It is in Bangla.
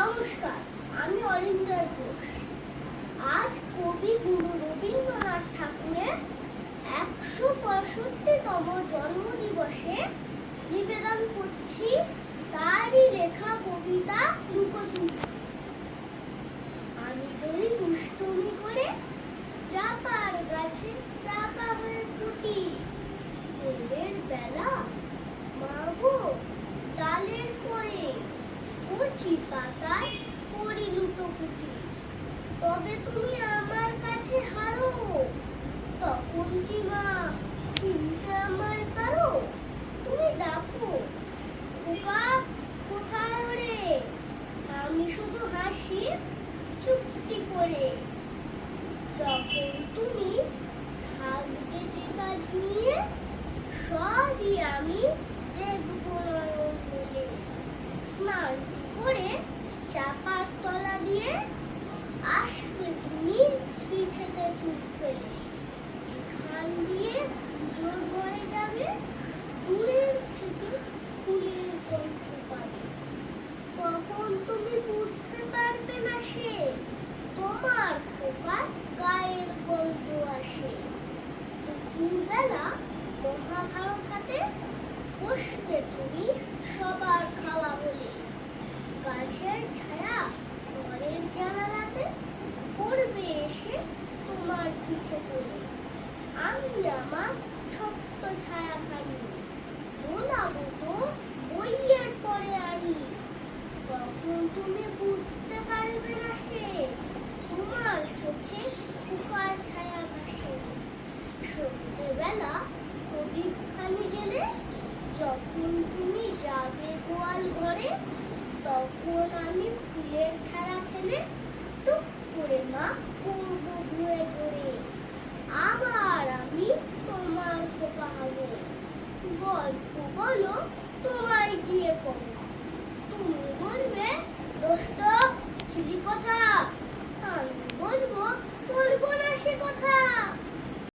নমস্কার, আমি অরিন্দর ঘোষ। আজ কবি গুরু রবীন্দ্রনাথ ঠাকুরের ১৬৫তম জন্মদিবসে নিবেদন করছি তারই লেখা কবিতা লুকোচুরি। আমি যদি দুষ্টুমি করে চাপার গাছে চাপা হয়ে ফুটি, ভোরের বেলা মাগো ডালের পরে কচি পাতায় করি লুটোপুটি, তবে তুমি আমার কাছে হারো, তখন কি মা চিনতে আমায় পারো? তুমি ডাকো, খোকা কোথায় ওরে? আমি শুধু হাসি চুপটি করে। যখন তুমি থাকবে যে কাজ নিয়ে, সবই আমি দেখবো নয়ন মেলে। স্নান করে চাপার তলা দিয়ে আসবে তুমি পিঠেতে চুপ ফেলে। এখান দিয়ে জোর ভরে যাবে, দূরের থেকে ফুলের গন্ধ পাবে। তখন তুমি বুঝতে পারবে না সে তোমার খোকার গায়ের গন্ধ আসে। দুপুরবেলা মহাভারত হাতে বসবে তুমি সবার খাওয়া হলে। গাছের ছায়া ঘরের জানালাতে পড়বে এসে তোমার পিঠে পড়ে। আমি আমার ছোট্ট ছায়াখানি বোলাবো তো বইয়ের পরে আনি। তখন তুমি বুঝতে পারবে না সে তোমার চোখে খোকার ছায়া ভাসে। সন্ধ্যেবেলা প্রদীপখানি জেলে যখন তুমি যাবে গোয়াল ঘরে, তখন আমি ফুলের খেলা খেলে টুক করে মা করবো ধুয়ে ঝরে। আবার আমি তোমার খোকা হব, গল্প বলো তোমায় গিয়ে করো। তুমি বলবে দোস্ত ছিলি কথা, আমি বলবো বলবো না সে কথা।